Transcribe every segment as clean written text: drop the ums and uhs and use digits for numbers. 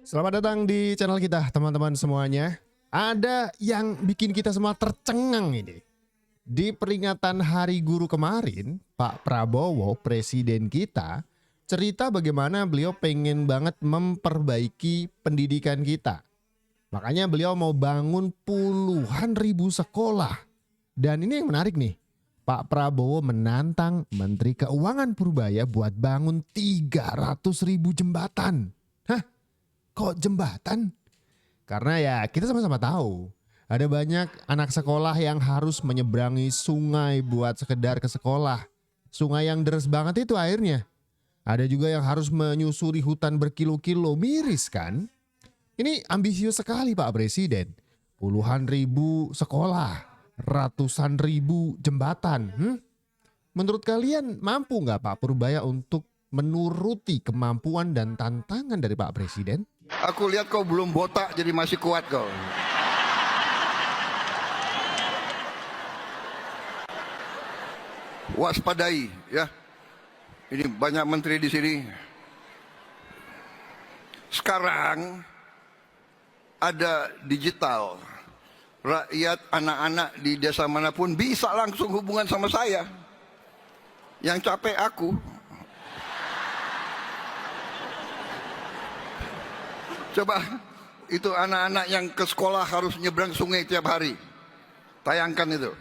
Selamat datang di channel kita teman-teman semuanya. Ada yang bikin kita semua tercengang ini. Di peringatan Hari Guru kemarin, Pak Prabowo, presiden kita, cerita bagaimana beliau pengen banget memperbaiki pendidikan kita. Makanya beliau mau bangun puluhan ribu sekolah. Dan ini yang menarik nih. Pak Prabowo menantang Menteri Keuangan Purbaya buat bangun 300 ribu jembatan. Hah? Kok jembatan? Karena ya kita sama-sama tahu ada banyak anak sekolah yang harus menyeberangi sungai buat sekedar ke sekolah. Sungai yang deras banget itu airnya. Ada juga yang harus menyusuri hutan berkilo-kilo, miris kan? Ini ambisius sekali Pak Presiden. Puluhan ribu sekolah, ratusan ribu jembatan. Menurut kalian mampu nggak Pak Purbaya untuk menuruti kemampuan dan tantangan dari Pak Presiden? Aku lihat kau belum botak jadi masih kuat kau. Waspadai ya. Ini banyak menteri di sini. Sekarang ada digital. Rakyat, anak-anak di desa manapun bisa langsung hubungan sama saya. Yang capek aku. Coba itu anak-anak yang ke sekolah harus nyebrang sungai tiap hari. Tayangkan itu.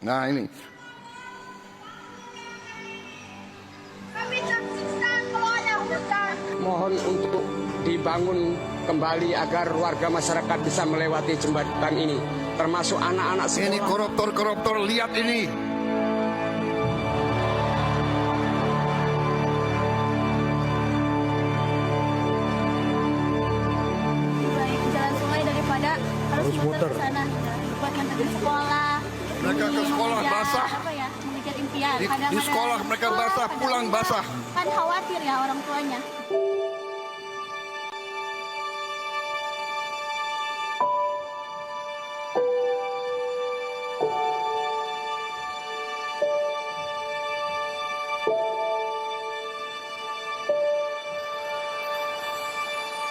Nah ini. Mohon untuk dibangun kembali agar warga masyarakat bisa melewati jembatan ini, termasuk anak-anak sekolah. Ini koruptor-koruptor, lihat ini. Jalan sungai daripada harus muter ke sana buat nganter ke sekolah. Mereka ke sekolah basah. Apa ya? Mengejar impian. Di sekolah mereka basah, pulang basah. Kan khawatir ya orang tuanya.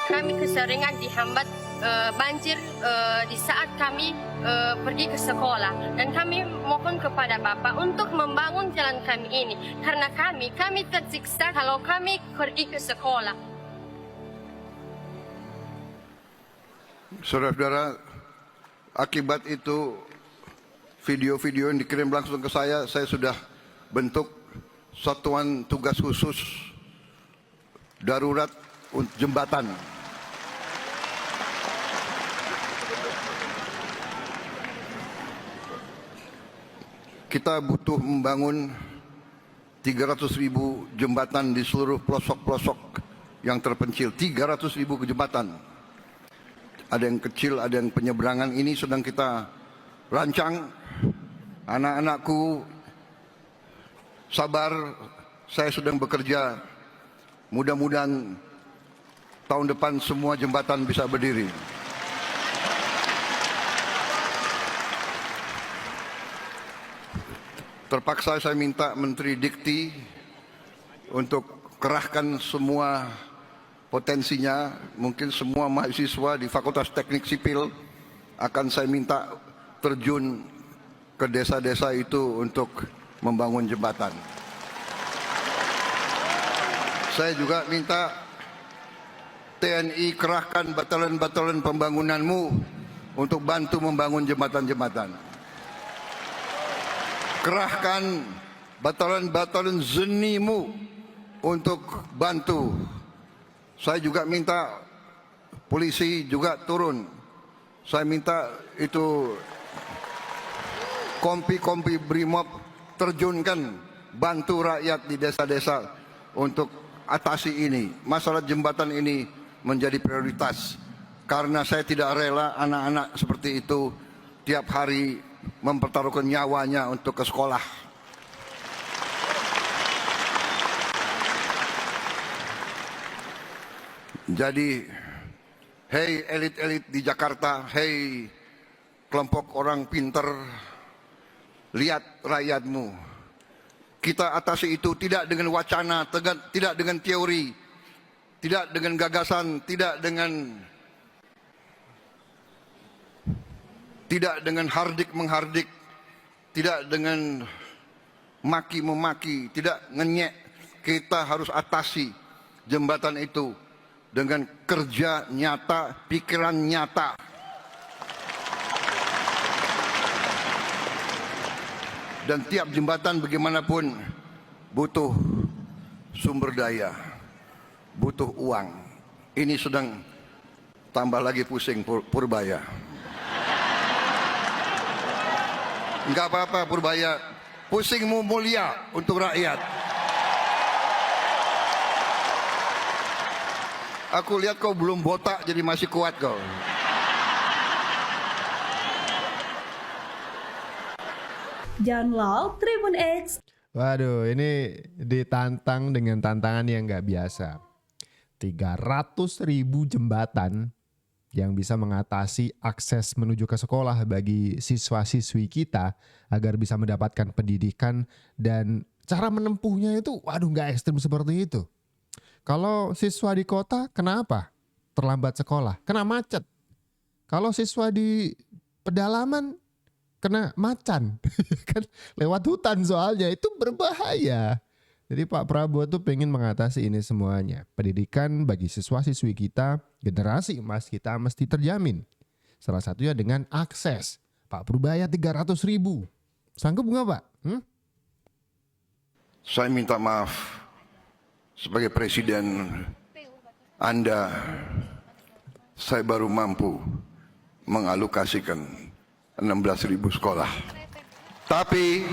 Kami keseringan dihambat banjir di saat kami pergi ke sekolah, dan kami mohon kepada Bapak untuk membangun jalan kami ini karena kami tersiksa kalau kami pergi ke sekolah. Saudara-saudara, akibat itu video-video yang dikirim langsung ke saya sudah bentuk satuan tugas khusus darurat untuk jembatan. Kita butuh membangun 300 ribu jembatan di seluruh pelosok-pelosok yang terpencil. 300 ribu jembatan. Ada yang kecil, ada yang penyeberangan. Ini sedang kita rancang. Anak-anakku sabar, saya sedang bekerja. Mudah-mudahan tahun depan semua jembatan bisa berdiri. Terpaksa saya minta Menteri Dikti untuk kerahkan semua potensinya. Mungkin semua mahasiswa di Fakultas Teknik Sipil akan saya minta terjun ke desa-desa itu untuk membangun jembatan. Saya juga minta TNI kerahkan batalan-batalan pembangunanmu untuk bantu membangun jembatan-jembatan. Kerahkan batalan-batalan zenimu untuk bantu. Saya juga minta polisi juga turun. Saya minta itu kompi-kompi Brimob terjunkan, bantu rakyat di desa-desa untuk atasi ini. Masalah jembatan ini menjadi prioritas. Karena saya tidak rela anak-anak seperti itu tiap hari mempertaruhkan nyawanya untuk ke sekolah. Jadi, hei elit-elit di Jakarta, hei kelompok orang pinter, lihat rakyatmu. Kita atasi itu tidak dengan wacana, tidak dengan teori, tidak dengan gagasan, tidak dengan hardik menghardik, tidak dengan maki memaki, tidak ngenyek. Kita harus atasi jembatan itu dengan kerja nyata, pikiran nyata. Dan tiap jembatan bagaimanapun butuh sumber daya, butuh uang. Ini sedang tambah lagi pusing Purbaya. Enggak apa-apa Purbaya, pusingmu mulia untuk rakyat. Aku lihat kau belum botak jadi masih kuat kau. John Law, Tribun X. Waduh, ini ditantang dengan tantangan yang nggak biasa. 300.000 jembatan yang bisa mengatasi akses menuju ke sekolah bagi siswa-siswi kita agar bisa mendapatkan pendidikan, dan cara menempuhnya itu waduh nggak ekstrim seperti itu. Kalau siswa di kota kenapa? Terlambat sekolah, kena macet. Kalau siswa di pedalaman kena macan, kan lewat hutan soalnya, itu berbahaya. Jadi Pak Prabowo tuh pengen mengatasi ini semuanya. Pendidikan bagi siswa-siswi kita, generasi emas kita mesti terjamin. Salah satunya dengan akses. Pak Purbaya 300.000. Sanggup nggak Pak? Saya minta maaf sebagai presiden Anda, saya baru mampu mengalokasikan 16.000 sekolah. Tapi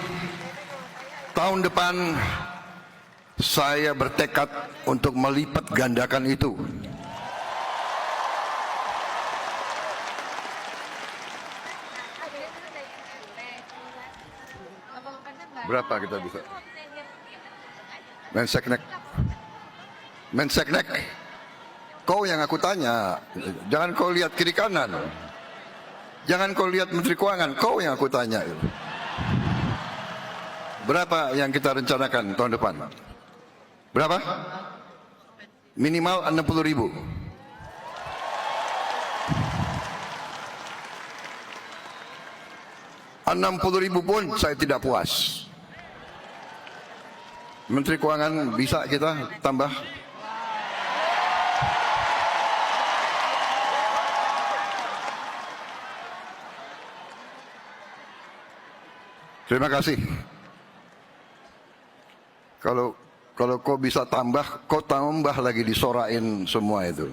tahun depan saya bertekad untuk melipat gandakan itu. Berapa kita bisa? Menseknek, kau yang aku tanya, jangan kau lihat kiri kanan. Jangan kau lihat Menteri Keuangan, kau yang aku tanya. Berapa yang kita rencanakan tahun depan? Berapa? Minimal 60.000. $60.000 pun saya tidak puas. Menteri Keuangan bisa kita tambah? Terima kasih. Kalau kau bisa tambah, kau tambah lagi disorain semua itu.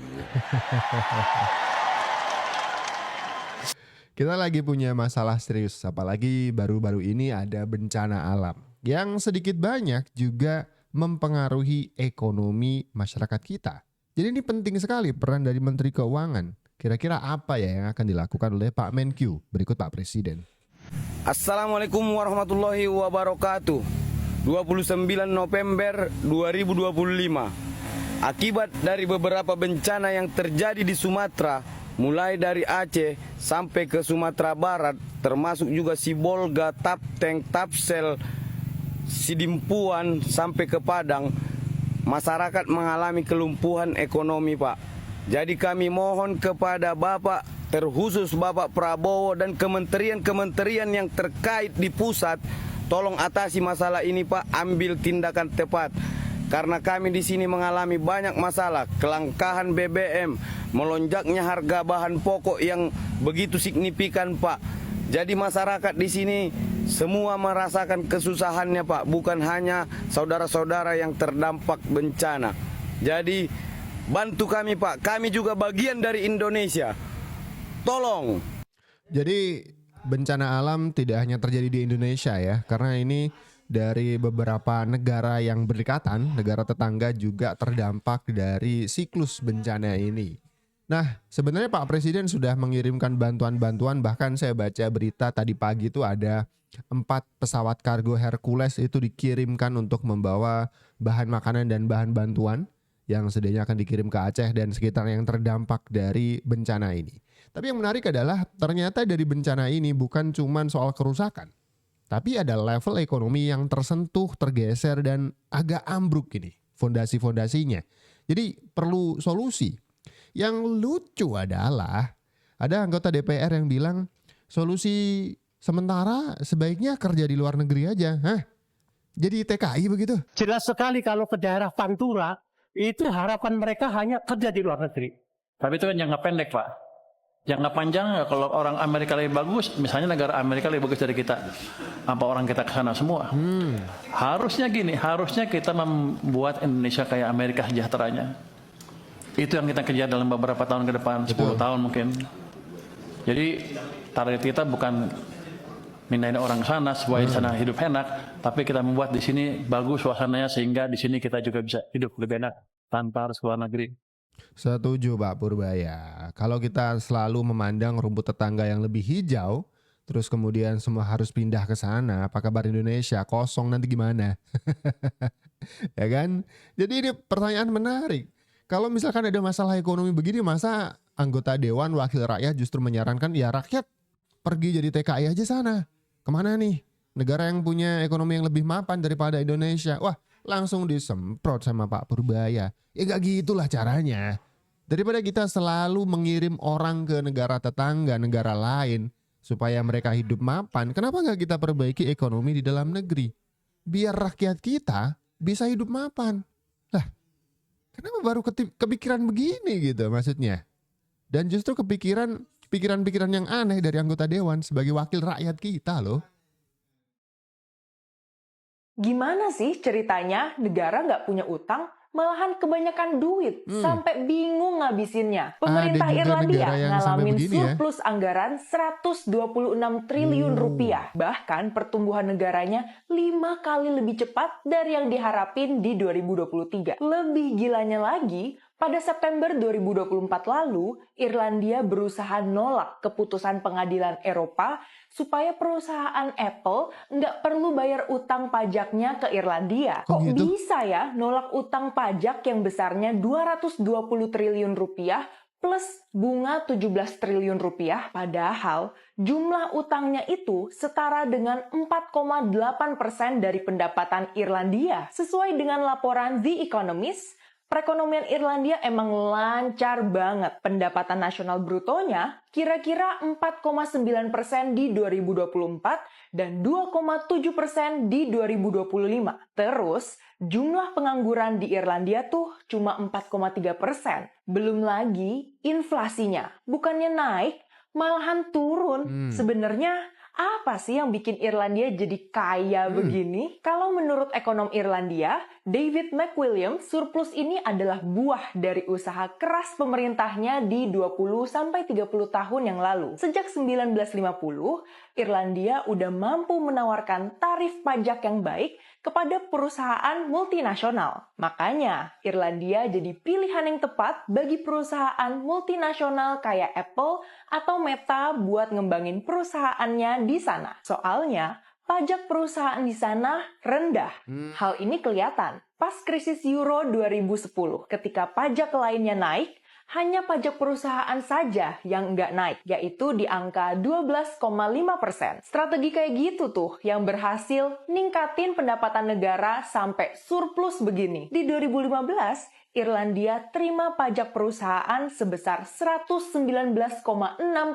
Kita lagi punya masalah serius, apalagi baru-baru ini ada bencana alam yang sedikit banyak juga mempengaruhi ekonomi masyarakat kita. Jadi ini penting sekali peran dari Menteri Keuangan. Kira-kira apa ya yang akan dilakukan oleh Pak Menkyu? Berikut Pak Presiden. Assalamualaikum warahmatullahi wabarakatuh. 29 November 2025. Akibat dari beberapa bencana yang terjadi di Sumatera, mulai dari Aceh sampai ke Sumatera Barat, termasuk juga Sibolga, Tapteng, Tapsel, Sidimpuan sampai ke Padang, masyarakat mengalami kelumpuhan ekonomi, Pak. Jadi kami mohon kepada Bapak, terkhusus Bapak Prabowo dan kementerian-kementerian yang terkait di pusat, tolong atasi masalah ini Pak, ambil tindakan tepat. Karena kami di sini mengalami banyak masalah, kelangkaan BBM, melonjaknya harga bahan pokok yang begitu signifikan Pak. Jadi masyarakat di sini semua merasakan kesusahannya Pak, bukan hanya saudara-saudara yang terdampak bencana. Jadi bantu kami Pak, kami juga bagian dari Indonesia. Tolong. Jadi bencana alam tidak hanya terjadi di Indonesia ya, karena ini dari beberapa negara yang berdekatan, negara tetangga juga terdampak dari siklus bencana ini. Nah, sebenarnya Pak Presiden sudah mengirimkan bantuan-bantuan, bahkan saya baca berita tadi pagi itu ada 4 pesawat kargo Hercules itu dikirimkan untuk membawa bahan makanan dan bahan bantuan yang sedianya akan dikirim ke Aceh dan sekitar yang terdampak dari bencana ini. Tapi yang menarik adalah ternyata dari bencana ini bukan cuma soal kerusakan, tapi ada level ekonomi yang tersentuh, tergeser dan agak ambruk ini fondasi-fondasinya. Jadi perlu solusi. Yang lucu adalah ada anggota DPR yang bilang solusi sementara sebaiknya kerja di luar negeri aja. Hah? Jadi TKI begitu? Jelas sekali kalau ke daerah Pantura, itu harapan mereka hanya kerja di luar negeri. Tapi itu kan jangka pendek, Pak. Jangka panjang, kalau orang Amerika lebih bagus, misalnya negara Amerika lebih bagus dari kita, apa orang kita ke sana semua? Harusnya gini, harusnya kita membuat Indonesia kayak Amerika sejahteranya. Itu yang kita kejar dalam beberapa tahun ke depan, 10 tahun mungkin. Jadi target kita bukan mindahin orang ke sana supaya di sana hidup enak, tapi kita membuat di sini bagus suasananya sehingga di sini kita juga bisa hidup lebih enak tanpa harus ke luar negeri. Setuju Pak Purbaya. Kalau kita selalu memandang rumput tetangga yang lebih hijau, terus kemudian semua harus pindah ke sana, apa kabar Indonesia? Kosong nanti gimana? Ya kan? Jadi ini pertanyaan menarik. Kalau misalkan ada masalah ekonomi begini, masa anggota Dewan Wakil Rakyat justru menyarankan ya rakyat pergi jadi TKI aja sana. Kemana nih? Negara yang punya ekonomi yang lebih mapan daripada Indonesia. Wah, langsung disemprot sama Pak Purbaya. Ya gak gitulah caranya. Daripada kita selalu mengirim orang ke negara tetangga, negara lain, supaya mereka hidup mapan, kenapa gak kita perbaiki ekonomi di dalam negeri? Biar rakyat kita bisa hidup mapan. Lah, kenapa baru kepikiran begini gitu maksudnya? Dan justru pikiran-pikiran yang aneh dari anggota Dewan sebagai wakil rakyat kita loh. Gimana sih ceritanya negara nggak punya utang, malahan kebanyakan duit, sampai bingung ngabisinnya. Pemerintah Irlandia ngalamin surplus anggaran 126 triliun rupiah. Bahkan pertumbuhan negaranya 5 kali lebih cepat dari yang diharapin di 2023. Lebih gilanya lagi, pada September 2024 lalu, Irlandia berusaha nolak keputusan pengadilan Eropa supaya perusahaan Apple nggak perlu bayar utang pajaknya ke Irlandia. Kok gitu? Bisa ya nolak utang pajak yang besarnya 220 triliun rupiah plus bunga 17 triliun rupiah, padahal jumlah utangnya itu setara dengan 4,8% dari pendapatan Irlandia. Sesuai dengan laporan The Economist, perekonomian Irlandia emang lancar banget. Pendapatan nasional brutonya kira-kira 4,9% di 2024 dan 2,7% di 2025. Terus, jumlah pengangguran di Irlandia tuh cuma 4,3%. Belum lagi inflasinya. Bukannya naik, malahan turun. Sebenarnya apa sih yang bikin Irlandia jadi kaya begini? Kalau menurut ekonom Irlandia, David McWilliam, surplus ini adalah buah dari usaha keras pemerintahnya di 20-30 tahun yang lalu. Sejak 1950, Irlandia udah mampu menawarkan tarif pajak yang baik kepada perusahaan multinasional. Makanya, Irlandia jadi pilihan yang tepat bagi perusahaan multinasional kayak Apple atau Meta buat ngembangin perusahaannya di sana. Soalnya, pajak perusahaan di sana rendah. Hal ini kelihatan pas krisis Euro 2010 ketika pajak lainnya naik, hanya pajak perusahaan saja yang nggak naik, yaitu di angka 12,5%. Strategi kayak gitu tuh yang berhasil ningkatin pendapatan negara sampai surplus begini. Di 2015, Irlandia terima pajak perusahaan sebesar 119,6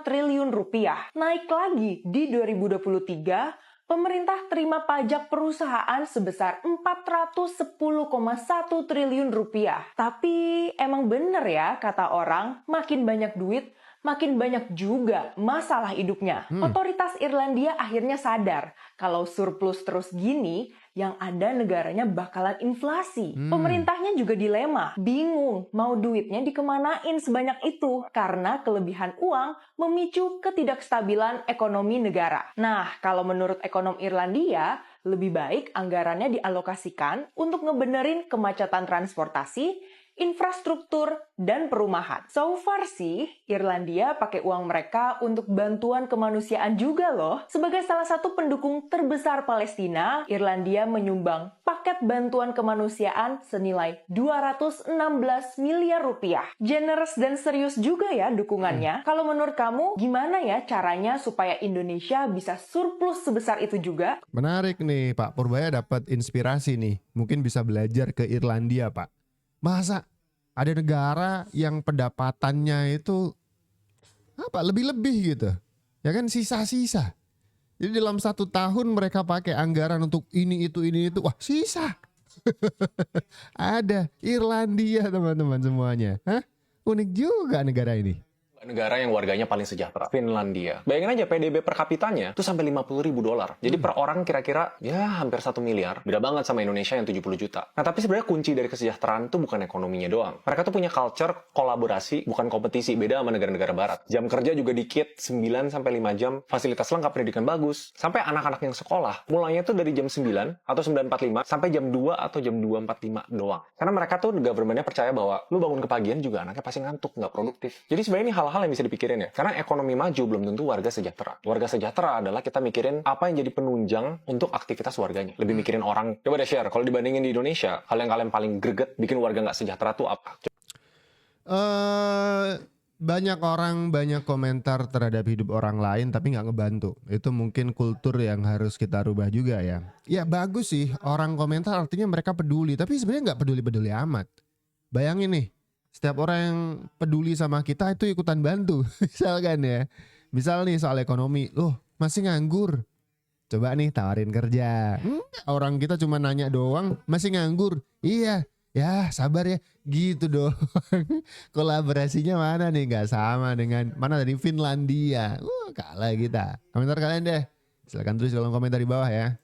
triliun rupiah. Naik lagi di 2023, pemerintah terima pajak perusahaan sebesar 410,1 triliun rupiah. Tapi emang bener ya kata orang, makin banyak duit, makin banyak juga masalah hidupnya. Otoritas Irlandia akhirnya sadar kalau surplus terus gini, yang ada negaranya bakalan inflasi. Pemerintahnya juga dilema, bingung mau duitnya dikemanain sebanyak itu karena kelebihan uang memicu ketidakstabilan ekonomi negara. Nah, kalau menurut ekonom Irlandia, lebih baik anggarannya dialokasikan untuk ngebenerin kemacetan transportasi, infrastruktur, dan perumahan. So far sih, Irlandia pakai uang mereka untuk bantuan kemanusiaan juga loh. Sebagai salah satu pendukung terbesar Palestina, Irlandia menyumbang paket bantuan kemanusiaan senilai 216 miliar rupiah. Generous dan serius juga ya dukungannya. Kalau menurut kamu, gimana ya caranya supaya Indonesia bisa surplus sebesar itu juga? Menarik nih, Pak Purbaya dapat inspirasi nih. Mungkin bisa belajar ke Irlandia, Pak. Masa Ada negara yang pendapatannya itu lebih-lebih gitu. Ya kan, sisa-sisa. Jadi dalam 1 tahun mereka pakai anggaran untuk ini itu. Wah, sisa. Ada Irlandia teman-teman semuanya. Hah? Unik juga negara ini. Negara yang warganya paling sejahtera, Finlandia. Bayangin aja PDB per kapitanya itu sampai $50.000. Jadi per orang kira-kira ya hampir 1 miliar. Beda banget sama Indonesia yang 70 juta. Nah tapi sebenarnya kunci dari kesejahteraan itu bukan ekonominya doang. Mereka tuh punya culture kolaborasi, bukan kompetisi. Beda sama negara-negara barat. Jam kerja juga dikit, 9 sampai 5 jam. Fasilitas lengkap, pendidikan bagus. Sampai anak-anak yang sekolah, mulainya tuh dari jam 9 atau 9.45 sampai jam 2 atau jam 2.45 doang. Karena mereka tuh government-nya percaya bahwa lu bangun kepagian juga anaknya pasti ngantuk, nggak produktif. Jadi sebenarnya ini hal-hal yang bisa dipikirin ya. Karena ekonomi maju belum tentu warga sejahtera. Warga sejahtera adalah kita mikirin apa yang jadi penunjang untuk aktivitas warganya. Lebih mikirin orang. Coba deh share, kalau dibandingin di Indonesia, hal yang kalian paling greget bikin warga nggak sejahtera tuh apa? Banyak orang banyak komentar terhadap hidup orang lain tapi nggak ngebantu. Itu mungkin kultur yang harus kita rubah juga ya. Ya bagus sih orang komentar, artinya mereka peduli. Tapi sebenarnya nggak peduli-peduli amat. Bayangin nih, setiap orang yang peduli sama kita itu ikutan bantu. Misalkan ya. Misal nih soal ekonomi. Loh masih nganggur. Coba nih tawarin kerja. Orang kita cuma nanya doang, masih nganggur. Iya. Ya sabar ya. Gitu doang. Kolaborasinya mana nih? Gak sama dengan mana tadi, Finlandia. Kalah kita. Komentar kalian deh. Silahkan tulis dalam komentar di bawah ya.